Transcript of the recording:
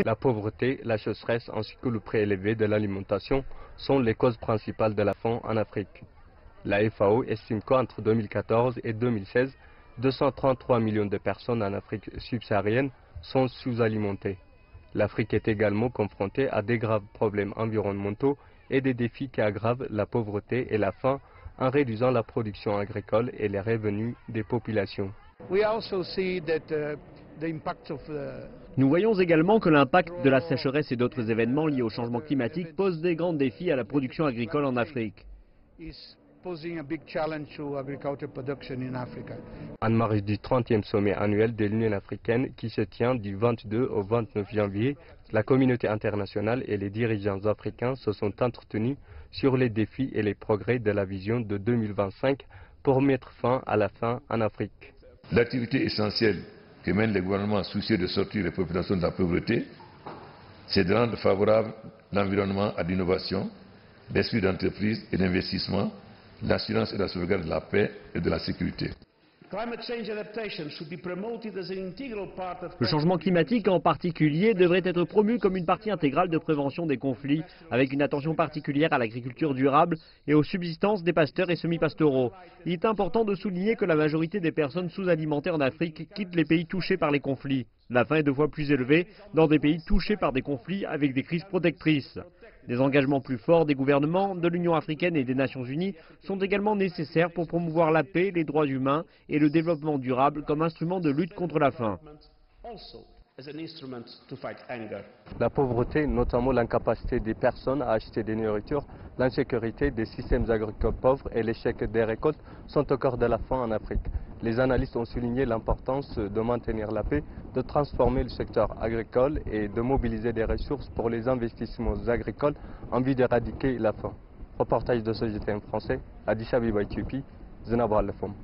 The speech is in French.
La pauvreté, la sécheresse ainsi que le prix élevé de l'alimentation sont les causes principales de la faim en Afrique. La FAO estime qu'entre 2014 et 2016, 233 millions de personnes en Afrique subsaharienne sont sous-alimentées. L'Afrique est également confrontée à des graves problèmes environnementaux et des défis qui aggravent la pauvreté et la faim en réduisant la production agricole et les revenus des populations. Nous voyons également que l'impact de la sécheresse et d'autres événements liés au changement climatique pose des grands défis à la production agricole en Afrique. En marge du 30e sommet annuel de l'Union africaine qui se tient du 22 au 29 janvier, la communauté internationale et les dirigeants africains se sont entretenus sur les défis et les progrès de la vision de 2025 pour mettre fin à la faim en Afrique. L'activité essentielle que mènent les gouvernements soucieux de sortir les populations de la pauvreté, c'est de rendre favorable l'environnement à l'innovation, l'esprit d'entreprise et d'investissement, l'assurance et la sauvegarde de la paix et de la sécurité. Le changement climatique en particulier devrait être promu comme une partie intégrale de prévention des conflits, avec une attention particulière à l'agriculture durable et aux subsistances des pasteurs et semi-pastoraux. Il est important de souligner que la majorité des personnes sous-alimentées en Afrique quittent les pays touchés par les conflits. La faim est 2 fois plus élevée dans des pays touchés par des conflits avec des crises protectrices. Des engagements plus forts des gouvernements, de l'Union africaine et des Nations unies sont également nécessaires pour promouvoir la paix, les droits humains et le développement durable comme instrument de lutte contre la faim. La pauvreté, notamment l'incapacité des personnes à acheter des nourritures, l'insécurité des systèmes agricoles pauvres et l'échec des récoltes sont au cœur de la faim en Afrique. Les analystes ont souligné l'importance de maintenir la paix, de transformer le secteur agricole et de mobiliser des ressources pour les investissements agricoles en vue d'éradiquer la faim. Reportage de CGTN français, Addis Abeba, Éthiopie, Zenab Al-Fom.